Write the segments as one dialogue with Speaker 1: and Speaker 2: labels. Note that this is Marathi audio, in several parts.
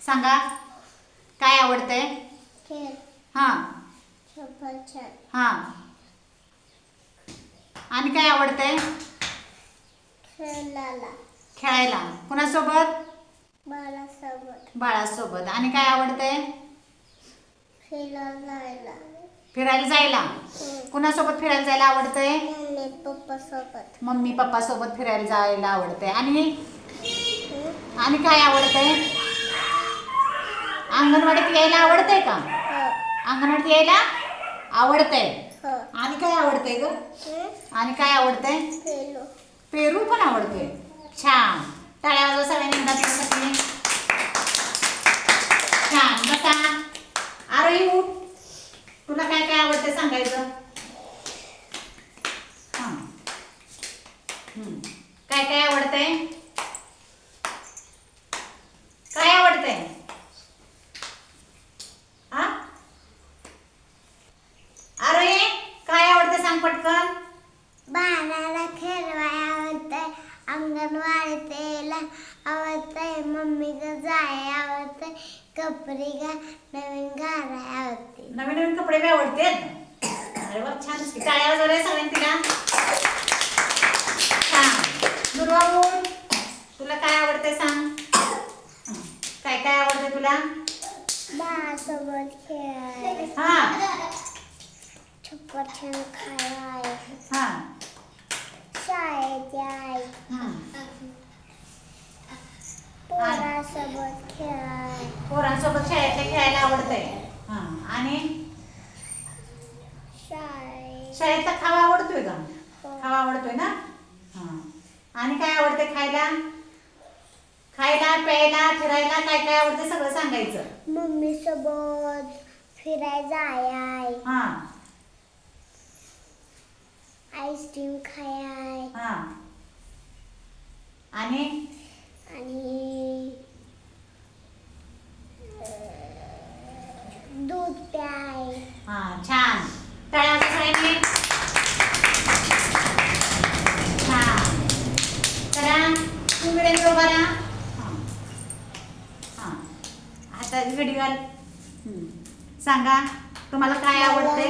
Speaker 1: सांगा काय आवडते? हां हां. आणि काय आवडते? खेळायला. कुणासोबत? बाळासोबत. आणि काय आवडते? फिरायला जायला. कुणासोबत फिरायला जायला आवडते? मम्मी पप्पा सोबत फिरायला जायला आवडते. आणि काय आवडते? अंगणवाडीत यायला आवडते का? अंगणवाडीत यायला आवडते. आणि काय आवडते ग? आणि काय आवडते? पेरू पण आवडते. छान. टाळ्या वाजवा सगळ्यांनी एकदा त्याच्यासाठी. छान. बसा. आरोही उठ. तुला काय काय आवडते सांगायचं? हां. काय काय आवडते? काय आवडते? हा? आरोही काय आवडते सांग पटकन.
Speaker 2: बाळाला खेळवाय आवडतंय, अंगणवाडीत यायला आवडतंय, मम्मीला जाय आवडतंय, कपडे नवीन घालाय आवडते.
Speaker 1: नवीन नवीन कपडे बी आवडते. अरे वा छान. टाळ्या वाजवा सगळ्यांनी तिला. छान. दुर्वा बोल. तुला काय आवडते सांग. काय काय आवडते तुला?
Speaker 2: बाळासोबत खेळाय,
Speaker 1: हा
Speaker 2: छप्परछान खाय,
Speaker 1: हा
Speaker 2: शाळेत जाय, पोरासोबत खेळाय.
Speaker 1: पोरांसोबत शाळेतले खेळायला आवडतंय. हा. आणि शाळेतला खावा आवडतोय का? खावा आवडतोय ना. हा. आणि काय आवडते खायला? खायला प्यायला फिरायला काय काय आवडते सगळं सांगायचं.
Speaker 2: मम्मी सोबत फिरायला जाय,
Speaker 1: हा
Speaker 2: आईस्क्रीम खाय,
Speaker 1: हा. आणि
Speaker 2: दूध प्याय.
Speaker 1: हा छान. टाळ्या वाजवा सगळ्यांनी. छान. करा. तुम्ही रेडी उभा राहा. हां हातात घडी घाल. सांगा तुम्हाला काय आवडते?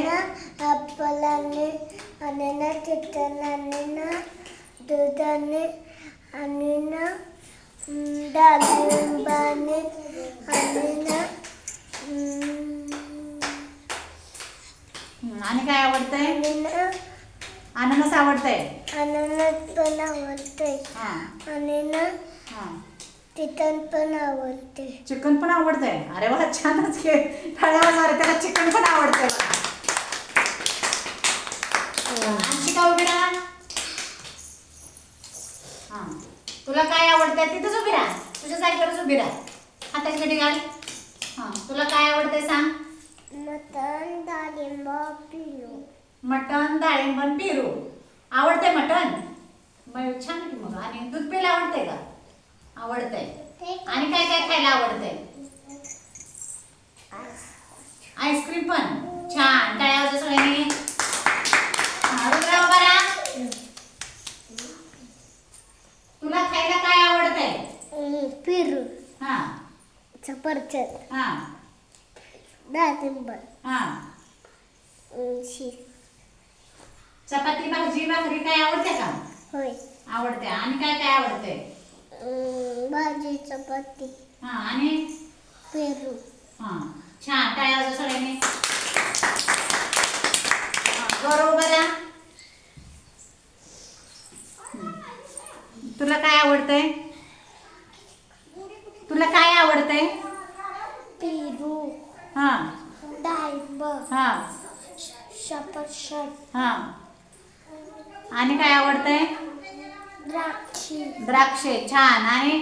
Speaker 2: ॲपलने आणि ना चिकनने ना दुधाने आणि ना डाळिंबाने आणि ना
Speaker 1: आणि काय आवडतंय?
Speaker 2: आणि ना
Speaker 1: अननस आवडतंय.
Speaker 2: अननस पण आवडते.
Speaker 1: हां
Speaker 2: आणि ना
Speaker 1: हां.
Speaker 2: चिकन पण आवडते.
Speaker 1: चिकन पण आवडतंय. अरे वा छानच घे. टाळ्या वाजवा रे. त्याला चिकन पण आवडतंय. आणखी काय उभी राहा. हां. तुला काय आवडतंय? तिथंच उभी राहा. तुझ्या जागेवरच उभी राहा. हाताची घडी घाल. हां. तुला काय आवडतंय सांग.
Speaker 2: मटण, डाळिंब, पेरू.
Speaker 1: मटण डाळिंब पेरू आवडते. मटण मग छान की. मग आणि दूध प्यायला आवडतंय का? आवडतंय. आणि काय काय खायला आवडतंय? आईस्क्रीम पण. छान. टाळ्या वाजवा सगळ्यांनी. रुद्रा उभा राहा. तुला खायला काय आवडतंय?
Speaker 2: पेरू,
Speaker 1: हा
Speaker 2: सफरचंद,
Speaker 1: हा
Speaker 2: डाळिंब,
Speaker 1: हा. चपाती भाजी भाकरी काय आवडते का?
Speaker 2: होय.
Speaker 1: आवडते. आणि काय काय आवडते?
Speaker 2: भाजी, चपाती,
Speaker 1: हा. आणि
Speaker 2: पेरू.
Speaker 1: हा छान. टाळ्या वाजवा सगळ्यांनी. गौरव उभा राहा. तुला काय आवडतंय? तुला काय आवडतंय?
Speaker 2: पेरू,
Speaker 1: हा
Speaker 2: डाळिंब,
Speaker 1: हा
Speaker 2: सफरचंद,
Speaker 1: हा. आणि काय आवडतंय?
Speaker 2: द्राक्षे.
Speaker 1: द्राक्षे. छान. आणि